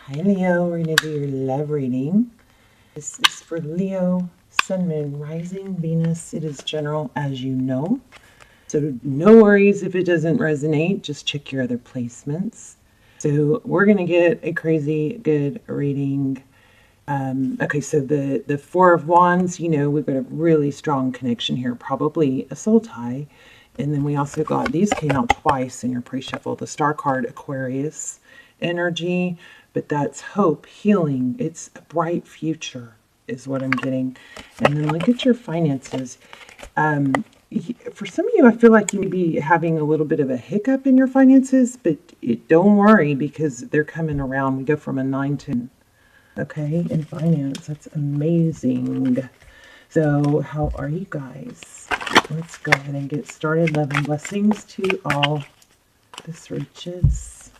Hi Leo, we're going to do your love reading. This is for Leo, Sun, Moon, Rising, Venus. It is general, as you know. So no worries if it doesn't resonate, just check your other placements. So we're going to get a crazy good reading. Okay, so the Four of Wands, you know, we've got a really strong connection here, probably a soul tie. And then we also got, these came out twice in your pre-shuffle, the Star card, Aquarius energy, but that's hope, healing. It's a bright future is what I'm getting. And then look at your finances. For some of you, I feel like you may be having a little bit of a hiccup in your finances, but don't worry because they're coming around. We go from a 9 to, okay, in finance. That's amazing. So how are you guys? Let's go ahead and get started. Love and blessings to all. This reaches.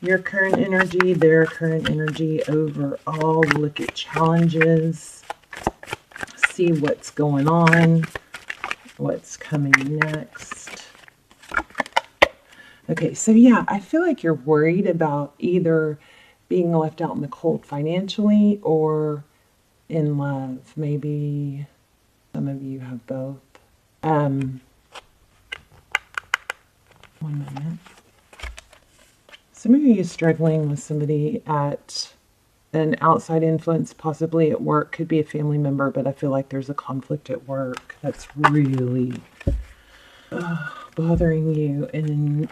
Your current energy, their current energy overall. Look at challenges. See what's going on. What's coming next. Okay, so yeah, I feel like you're worried about either being left out in the cold financially or in love. Maybe some of you have both. One moment. Some of you are struggling with somebody at an outside influence, possibly at work. Could be a family member, but I feel like there's a conflict at work that's really bothering you. And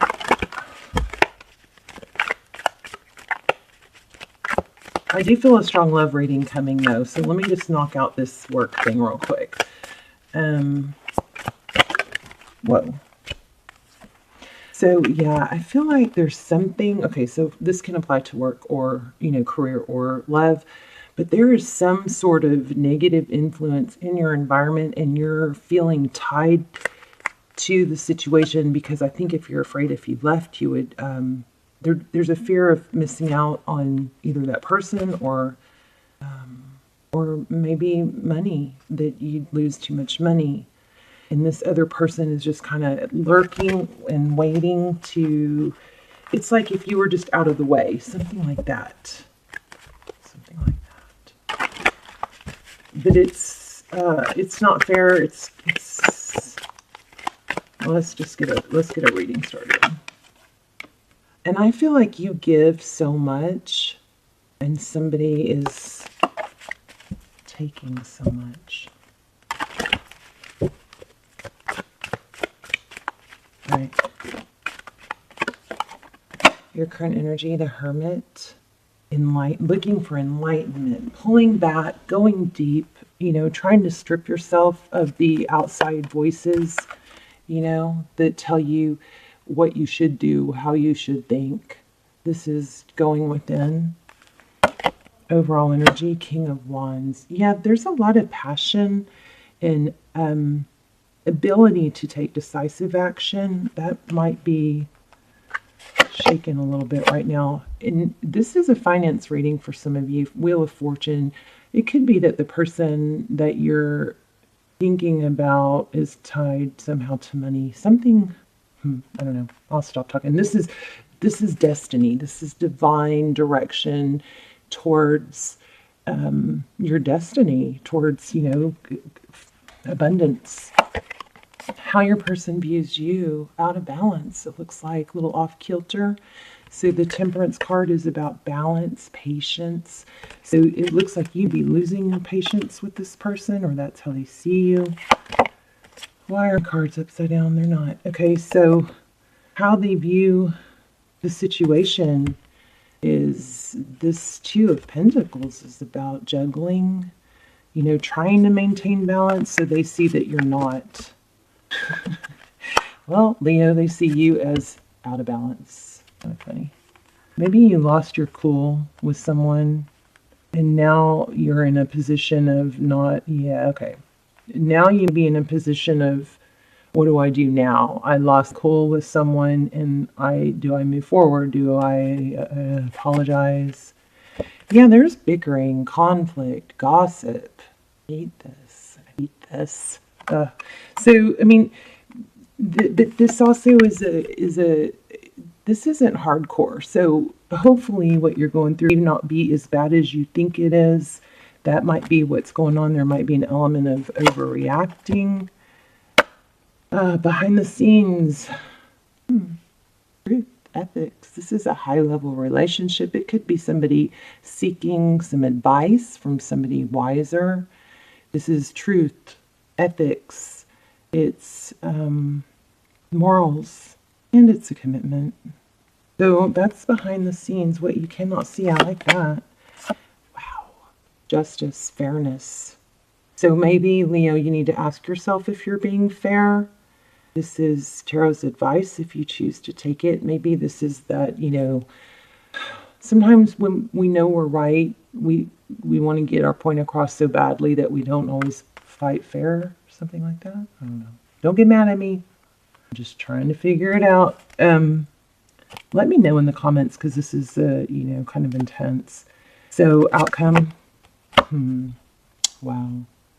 I do feel a strong love reading coming though, so let me just knock out this work thing real quick. Whoa. So yeah, I feel like there's something, okay, so this can apply to work or, you know, career or love, but there is some sort of negative influence in your environment and you're feeling tied to the situation because I think if you're afraid if you left, you would, there's a fear of missing out on either that person or maybe money, that you'd lose too much money. And this other person is just kind of lurking and waiting to, it's like if you were just out of the way, something like that. Something like that. But it's not fair. Let's get a reading started. And I feel like you give so much and somebody is taking so much. Right. Your current energy, the Hermit, looking for enlightenment, pulling back, going deep, you know, trying to strip yourself of the outside voices, you know, that tell you what you should do, how you should think. This is going within. Overall energy, King of Wands. Yeah, there's a lot of passion and ability to take decisive action. That might be shaken a little bit right now. And this is a finance reading for some of you. Wheel of Fortune. It could be that the person that you're thinking about is tied somehow to money. Something, I don't know. I'll stop talking. This is destiny. This is divine direction towards your destiny, towards, you know, abundance. How your person views you, out of balance. It looks like a little off kilter. So the Temperance card is about balance, patience. So it looks like you'd be losing your patience with this person, or that's how they see you. Why are cards upside down? They're not. Okay, so how they view the situation is this Two of Pentacles is about juggling, you know, trying to maintain balance, so they see that you're not. Well, Leo, they see you as out of balance. Kind of funny. Maybe you lost your cool with someone and now you're in a position of not, yeah, okay. Now you'd be in a position of, what do I do now? I lost cool with someone and do I move forward? Do I apologize? Yeah, there's bickering, conflict, gossip. I hate this. I hate this. So, I mean, but this also is this isn't hardcore. So hopefully what you're going through may not be as bad as you think it is. That might be what's going on. There might be an element of overreacting. Behind the scenes, truth, ethics. This is a high-level relationship. It could be somebody seeking some advice from somebody wiser. This is truth, ethics. It's morals, and it's a commitment. So that's behind the scenes, what you cannot see. I like that. Wow. Justice, fairness. So maybe, Leo, you need to ask yourself if you're being fair. This is Tarot's advice if you choose to take it. Maybe this is that, sometimes when we know we're right, we want to get our point across so badly that we don't always fight fair or something like that. I don't know. Don't get mad at me. I'm just trying to figure it out. Let me know in the comments because this is, kind of intense. So outcome. Wow.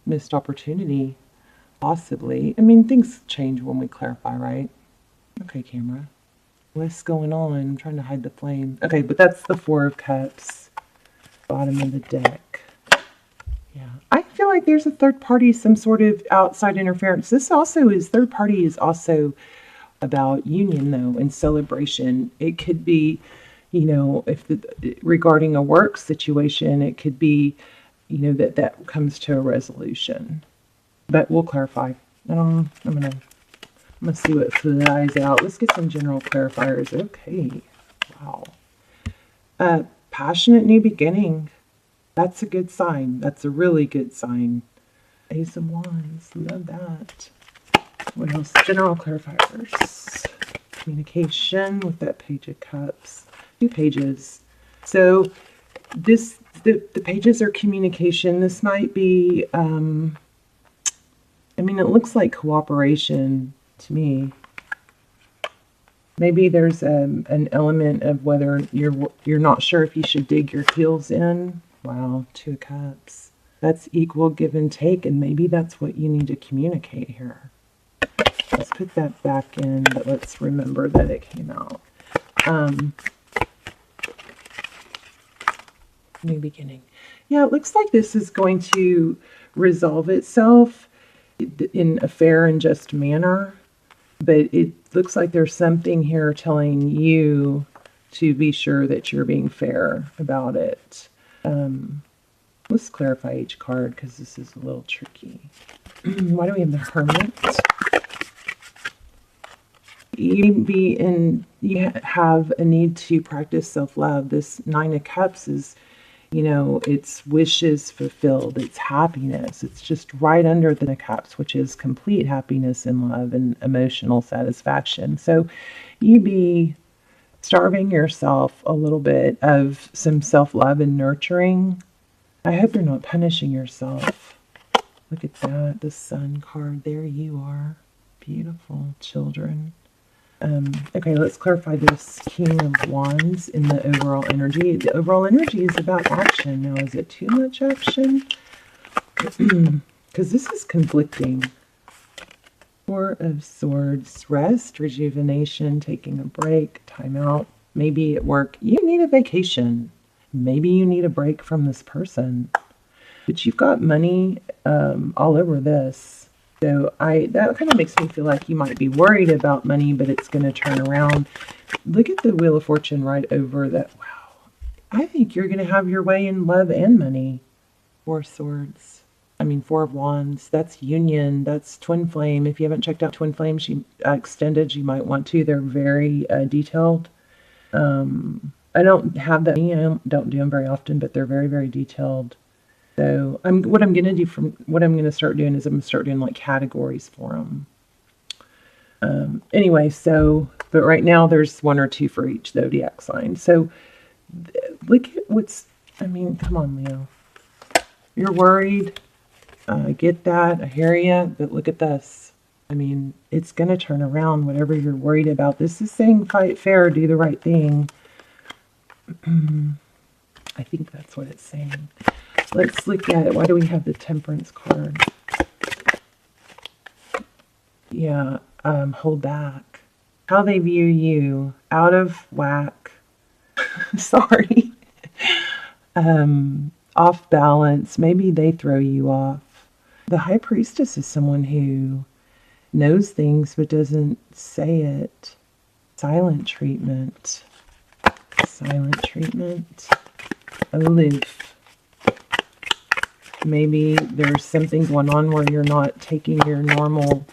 Missed opportunity. Possibly. I mean, things change when we clarify, right? Okay, camera. What's going on? I'm trying to hide the flame. Okay, but that's the Four of Cups. Bottom of the deck. Yeah. I feel like there's a third party, some sort of outside interference. This also is, third party is also about union, though, and celebration. It could be, regarding a work situation, it could be, that comes to a resolution. But we'll clarify. I'm gonna see what flies out. Let's get some general clarifiers. Okay. Wow. Passionate new beginning. That's a good sign. That's a really good sign. Ace of Wands. Love that. What else? General clarifiers. Communication with that Page of Cups. 2 pages. So the pages are communication. This might be it looks like cooperation to me. Maybe there's an element of whether you're not sure if you should dig your heels in. Wow, 2 of Cups. That's equal give and take, and maybe that's what you need to communicate here. Let's put that back in, but let's remember that it came out. New beginning. Yeah, it looks like this is going to resolve itself in a fair and just manner, but it looks like there's something here telling you to be sure that you're being fair about it. Let's clarify each card because this is a little tricky. Why do we have the Hermit? You have a need to practice self-love. This 9 of Cups is, it's wishes fulfilled. It's happiness. It's just right under the Cups, which is complete happiness and love and emotional satisfaction. So you be starving yourself a little bit of some self-love and nurturing. I hope you're not punishing yourself. Look at that, the Sun card. There you are. Beautiful children. Okay, let's clarify this King of Wands in the overall energy. The overall energy is about action. Now, is it too much action? Because this is conflicting. 4 of Swords. Rest, rejuvenation, taking a break, time out. Maybe at work, you need a vacation. Maybe you need a break from this person. But you've got money all over this. So that kind of makes me feel like you might be worried about money, but it's going to turn around. Look at the Wheel of Fortune right over that. Wow. I think you're going to have your way in love and money. 4 Swords. 4 of Wands. That's union. That's Twin Flame. If you haven't checked out Twin Flame Extended, you might want to. They're very detailed. I don't have that. I don't do them very often, but they're very, very detailed. So what I'm going to start doing is I'm going to start doing like categories for them. Anyway, but right now there's 1 or 2 for each zodiac sign. So look at come on, Leo. You're worried. I get that. I hear you. But look at this. It's going to turn around, whatever you're worried about. This is saying fight fair, do the right thing. I think that's what it's saying. Let's look at it. Why do we have the Temperance card? Yeah, hold back. how they view you, out of whack, sorry, off balance. Maybe they throw you off. The High Priestess is someone who knows things but doesn't say it. Silent treatment. Silent treatment. Aloof. Maybe there's something going on where you're not taking your normal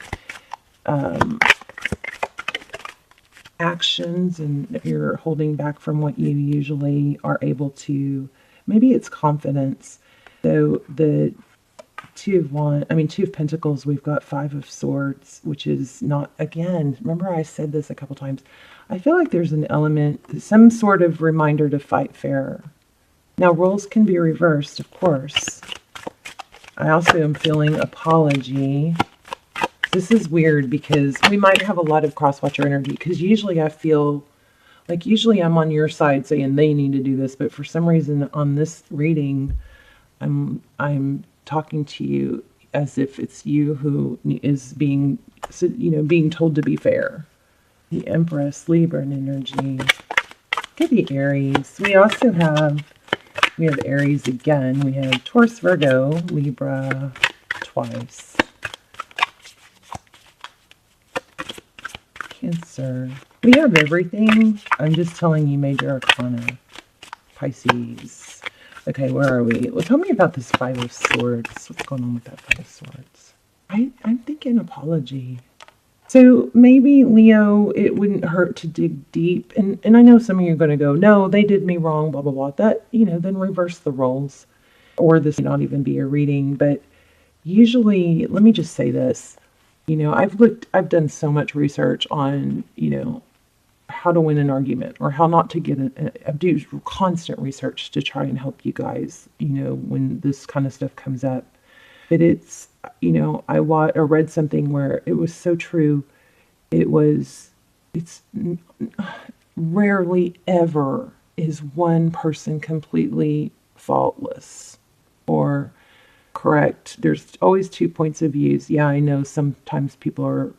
actions and you're holding back from what you usually are able to. Maybe it's confidence. So the Two of Pentacles, we've got Five of Swords, which is not, again, remember I said this a couple times. I feel like there's an element, some sort of reminder to fight fair. Now, roles can be reversed, of course. I also am feeling apology. This is weird because we might have a lot of cross-watcher energy, because usually I feel like I'm on your side saying they need to do this, but for some reason on this reading, I'm talking to you as if it's you who is being told to be fair. The Empress, Libra energy. Could be Aries. We have Aries again. We have Taurus, Virgo, Libra twice. Cancer. We have everything. I'm just telling you major arcana. Pisces. Okay, where are we? Well, tell me about this Five of Swords. What's going on with that Five of Swords? I'm thinking apology. So maybe, Leo, it wouldn't hurt to dig deep. And I know some of you are going to go, no, they did me wrong, blah, blah, blah. That, then reverse the roles. Or this may not even be a reading. But usually, let me just say this. I've done so much research on, how to win an argument or how not to get it. I do constant research to try and help you guys, when this kind of stuff comes up. But it's, I read something where it was so true. It's rarely ever is one person completely faultless or correct. There's always two points of views. Yeah, I know sometimes people are,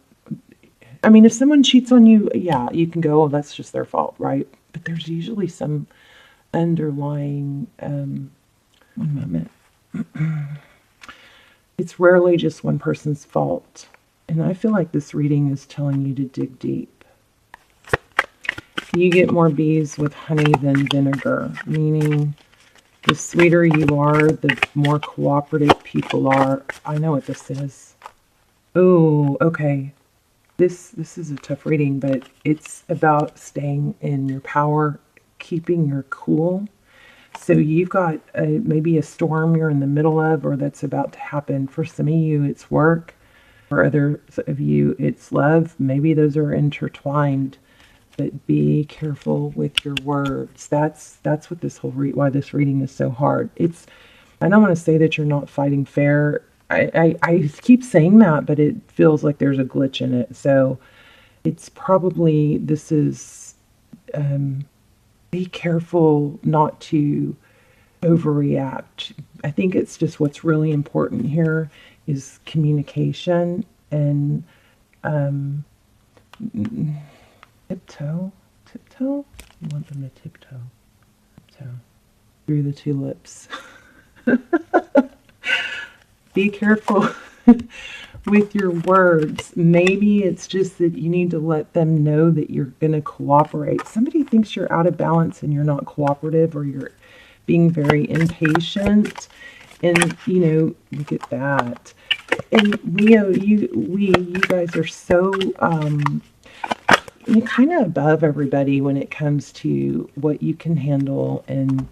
if someone cheats on you, yeah, you can go, oh, that's just their fault, right? But there's usually some underlying, one moment. It's rarely just one person's fault. And I feel like this reading is telling you to dig deep. You get more bees with honey than vinegar, meaning the sweeter you are, the more cooperative people are. I know what this is. Oh, okay. This is a tough reading, but it's about staying in your power, keeping your cool. So you've got maybe a storm you're in the middle of or that's about to happen. For some of you, it's work. For others of you, it's love. Maybe those are intertwined, but be careful with your words. That's what this whole why this reading is so hard. I don't want to say that you're not fighting fair. I keep saying that, but it feels like there's a glitch in it. So it's probably, this is, be careful not to overreact. I think it's just what's really important here is communication and tiptoe. You want them to tiptoe through the tulips. Be careful with your words. Maybe it's just that you need to let them know that you're going to cooperate. Somebody thinks you're out of balance and you're not cooperative, or you're being very impatient. And, look at that. And Leo, you guys are so, you're kind of above everybody when it comes to what you can handle and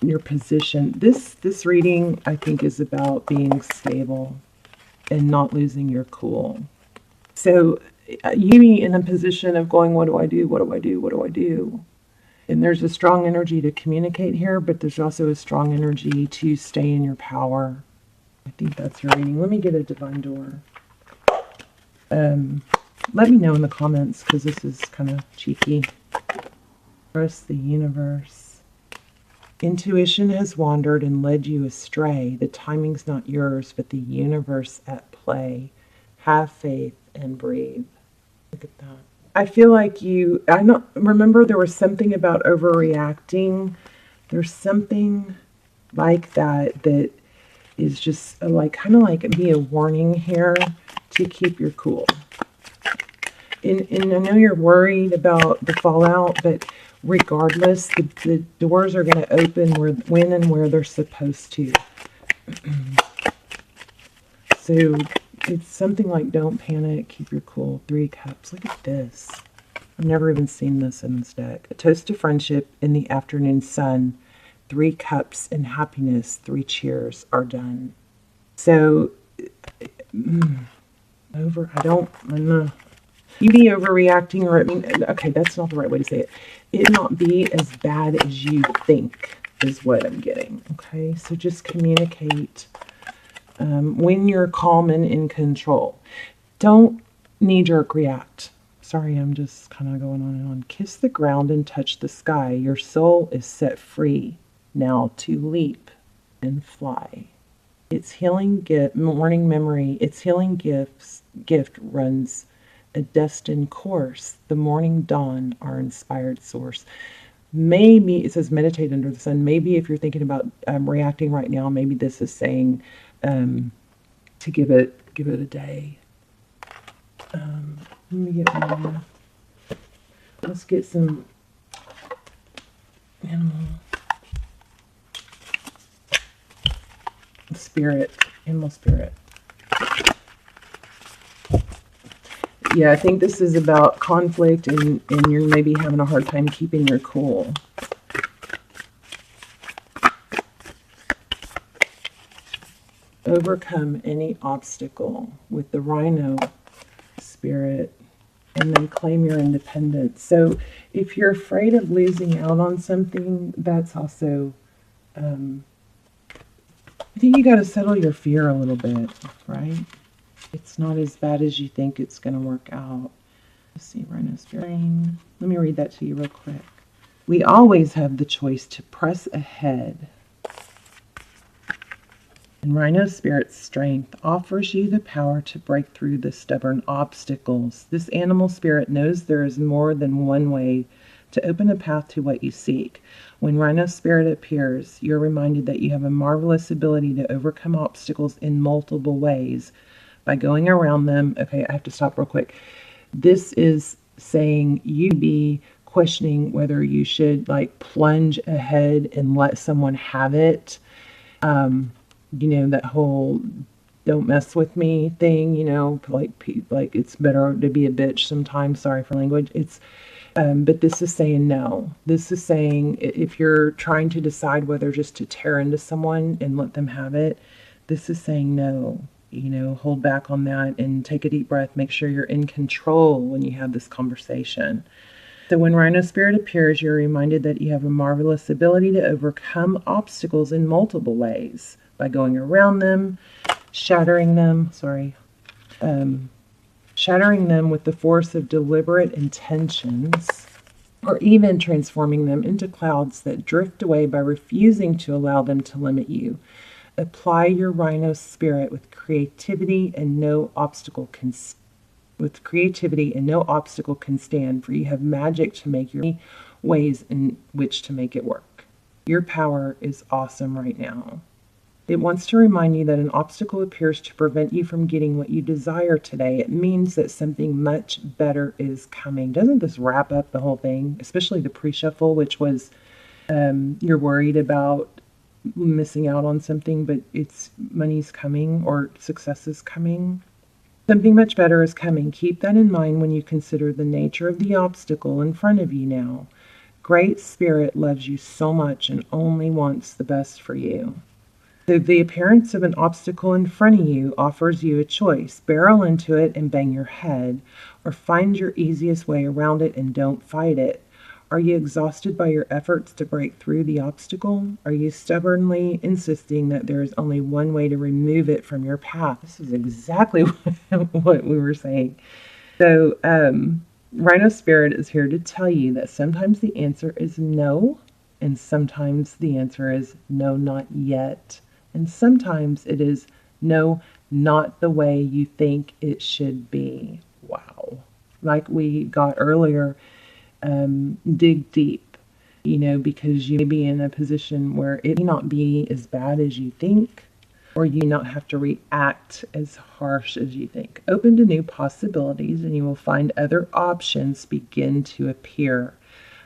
your position. This reading, I think, is about being stable and not losing your cool. So you be in a position of going, what do I do? What do I do? What do I do? And there's a strong energy to communicate here, but there's also a strong energy to stay in your power. I think that's your reading. Let me get a divine door. Let me know in the comments, because this is kind of cheeky. Trust the universe. Intuition has wandered and led you astray. The timing's not yours, but the universe at play. Have faith and breathe. Look at that. I feel like I don't remember, there was something about overreacting. There's something like that is just like, kind of like be a warning here to keep your cool. And I know you're worried about the fallout, but regardless, the doors are going to open when and where they're supposed to. So it's something like, don't panic, keep your cool. 3 cups. Look at this. I've never even seen this in this deck. A toast to friendship in the afternoon sun. 3 cups and happiness. 3 cheers are done. So, I don't know. You be overreacting, or, I mean, okay, that's not the right way to say it. It not be as bad as you think is what I'm getting, okay? So just communicate when you're calm and in control. Don't knee-jerk react. Sorry, I'm just kind of going on and on. Kiss the ground and touch the sky. Your soul is set free now to leap and fly. Its healing gift, morning memory, its healing gift runs a destined course, the morning dawn, our inspired source. Maybe, it says meditate under the sun. Maybe if you're thinking about reacting right now, maybe this is saying to give it a day. Let me get more. Let's get some animal spirit. Yeah, I think this is about conflict, and you're maybe having a hard time keeping your cool. Overcome any obstacle with the rhino spirit, and then claim your independence. So if you're afraid of losing out on something, that's also, I think you got to settle your fear a little bit, right? It's not as bad as you think it's going to work out. Let's see, Rhino Spirit. Let me read that to you real quick. We always have the choice to press ahead. And Rhino Spirit's strength offers you the power to break through the stubborn obstacles. This animal spirit knows there is more than one way to open a path to what you seek. When Rhino Spirit appears, you're reminded that you have a marvelous ability to overcome obstacles in multiple ways by going around them. Okay, I have to stop real quick. This is saying you be questioning whether you should like plunge ahead and let someone have it. You know, that whole don't mess with me thing, you know, like it's better to be a bitch sometimes. Sorry for language. It's, but this is saying no. This is saying if you're trying to decide whether just to tear into someone and let them have it, this is saying no. You know, hold back on that and take a deep breath. Make sure you're in control when you have this conversation. So when Rhino Spirit appears, you're reminded that you have a marvelous ability to overcome obstacles in multiple ways by going around them, shattering them with the force of deliberate intentions, or even transforming them into clouds that drift away by refusing to allow them to limit you. Apply your Rhino Spirit with creativity, and no obstacle can stand, for you have magic to make your ways in which to make it work. Your power is awesome right now. It wants to remind you that an obstacle appears to prevent you from getting what you desire today. It means that something much better is coming. Doesn't this wrap up the whole thing? Especially the pre-shuffle, which was you're worried about missing out on something, but it's money's coming or success is coming. Something much better is coming. Keep that in mind when you consider the nature of the obstacle in front of you now. Great Spirit loves you so much and only wants the best for you. So the appearance of an obstacle in front of you offers you a choice. Barrel into it and bang your head, or find your easiest way around it and don't fight it. Are you exhausted by your efforts to break through the obstacle? Are you stubbornly insisting that there is only one way to remove it from your path? This is exactly what we were saying. So Rhino Spirit is here to tell you that sometimes the answer is no, and sometimes the answer is no, not yet. And sometimes it is no, not the way you think it should be. Wow. like we got earlier, dig deep, because you may be in a position where it may not be as bad as you think, or you may not have to react as harsh as you think. Open to new possibilities, and you will find other options begin to appear.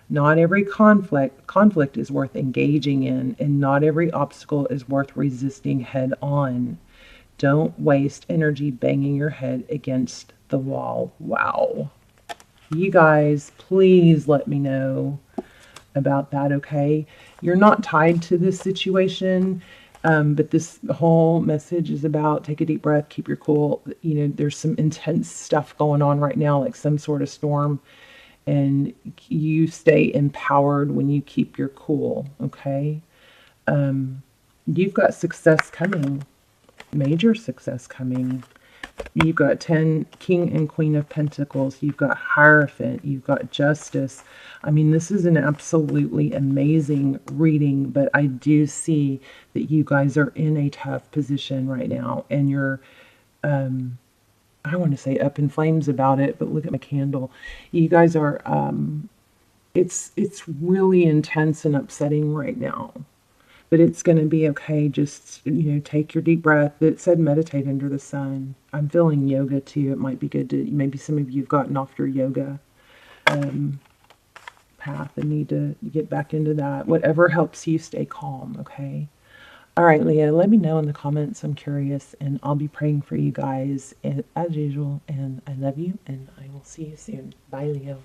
Not every conflict is worth engaging in, and not every obstacle is worth resisting head on. Don't waste energy banging your head against the wall. Wow. You guys, please let me know about that, okay? You're not tied to this situation, but this whole message is about take a deep breath, keep your cool. There's some intense stuff going on right now, like some sort of storm, and you stay empowered when you keep your cool, okay? You've got success coming, major success coming. You've got 10 King and Queen of Pentacles. You've got Hierophant. You've got Justice. I mean, this is an absolutely amazing reading, but I do see that you guys are in a tough position right now, and you're, I want to say up in flames about it, but look at my candle. You guys are, it's really intense and upsetting right now. But it's going to be okay. Just, take your deep breath. It said meditate under the sun. I'm feeling yoga too. It might be good to, maybe some of you have gotten off your yoga path and need to get back into that. Whatever helps you stay calm, okay? All right, Leah, let me know in the comments. I'm curious, and I'll be praying for you guys as usual. And I love you, and I will see you soon. Bye, Leo.